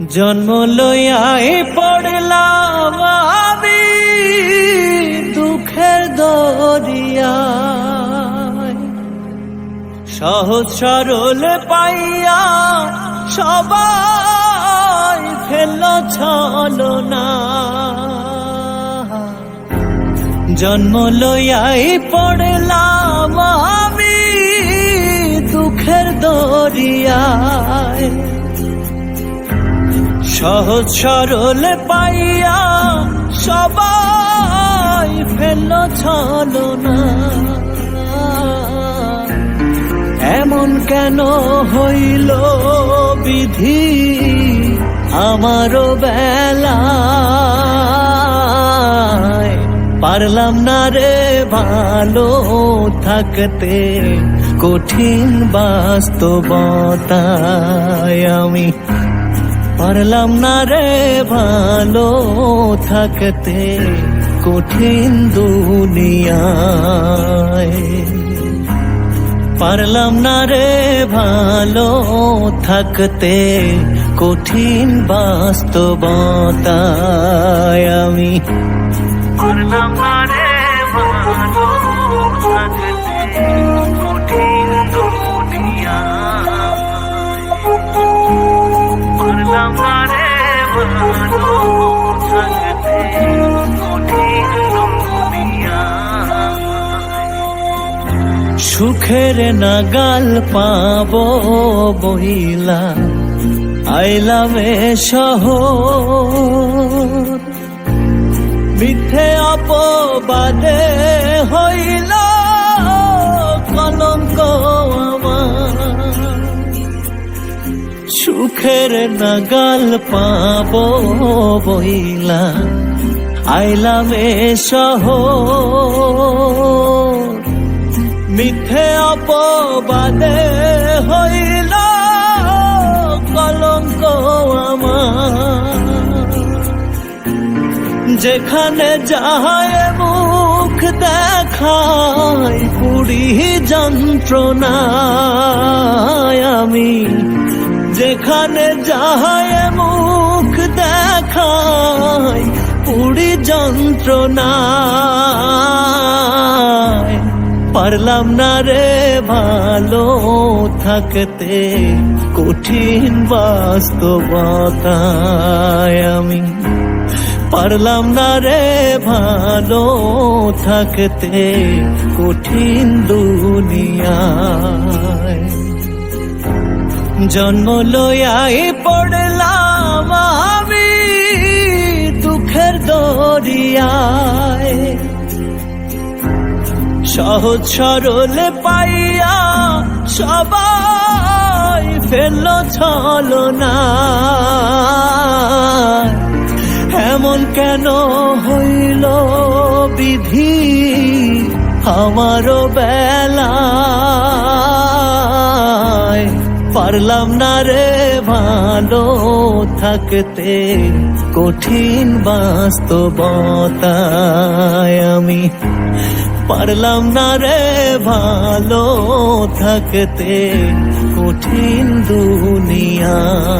জন্ম লইয়াই পড়লাম আমি দুঃখের দরিয়ায়, সহজ সরল পাইয়া সবাই ফেলল ছলনা। জন্ম লইয়াই পড়লাম আমি দুঃখের দরিয়ায়, সহজ সরল পাইয়া সবাই ফেলল ছলনা। এমন কেন হইল বিধি আমারও বেলায়, পারলাম না রে ভালো থাকতে কঠিন বাস্তবতায়। আমি পারলাম না রে ভালো থাকতে কঠিন দুনিয়ায়, পারলাম না রে ভালো থাকতে কঠিন বাস্তবতায়। আমি পারলাম না রে ভালো থাকতে কঠিন দুনিয়ায়, পারলাম না রে ভালো থাকতে কঠিন দুনিয়ায়। সুখের নাগাল পাবো বহিলা আইলাম এ শহর, মিথ্যে অপবাদে হইল কলঙ্ক আমার। সুখের নাগাল পাবো বহিলা আইলাম এ শহর, মিথ্যে অপবাদে হইল কলঙ্ক আমার। যেখানে যায় মুখ দেখায় পুরি যন্ত্রণায়, আমি যেখানে যায় মুখ দেখায় পুরি যন্ত্রণায়, পারলাম না রে ভালো থাকতে কঠিন বাস্তবতায়। আমি পারলাম না রে ভালো থাকতে কঠিন দুনিয়ায়। জন্ম লইয়াই পড়লাম আমি দুঃখের দরিয়ায়, সহজ সরল পাইয়া সবাই ফেলল ছলনা। এমন কেন হইল বিধি আমারও বেলায়, পারলাম না রে ভালো থাকতে কঠিন বাস্তবতায়। আমি পারলাম না রে ভালো থাকতে কঠিন দুনিয়ায়।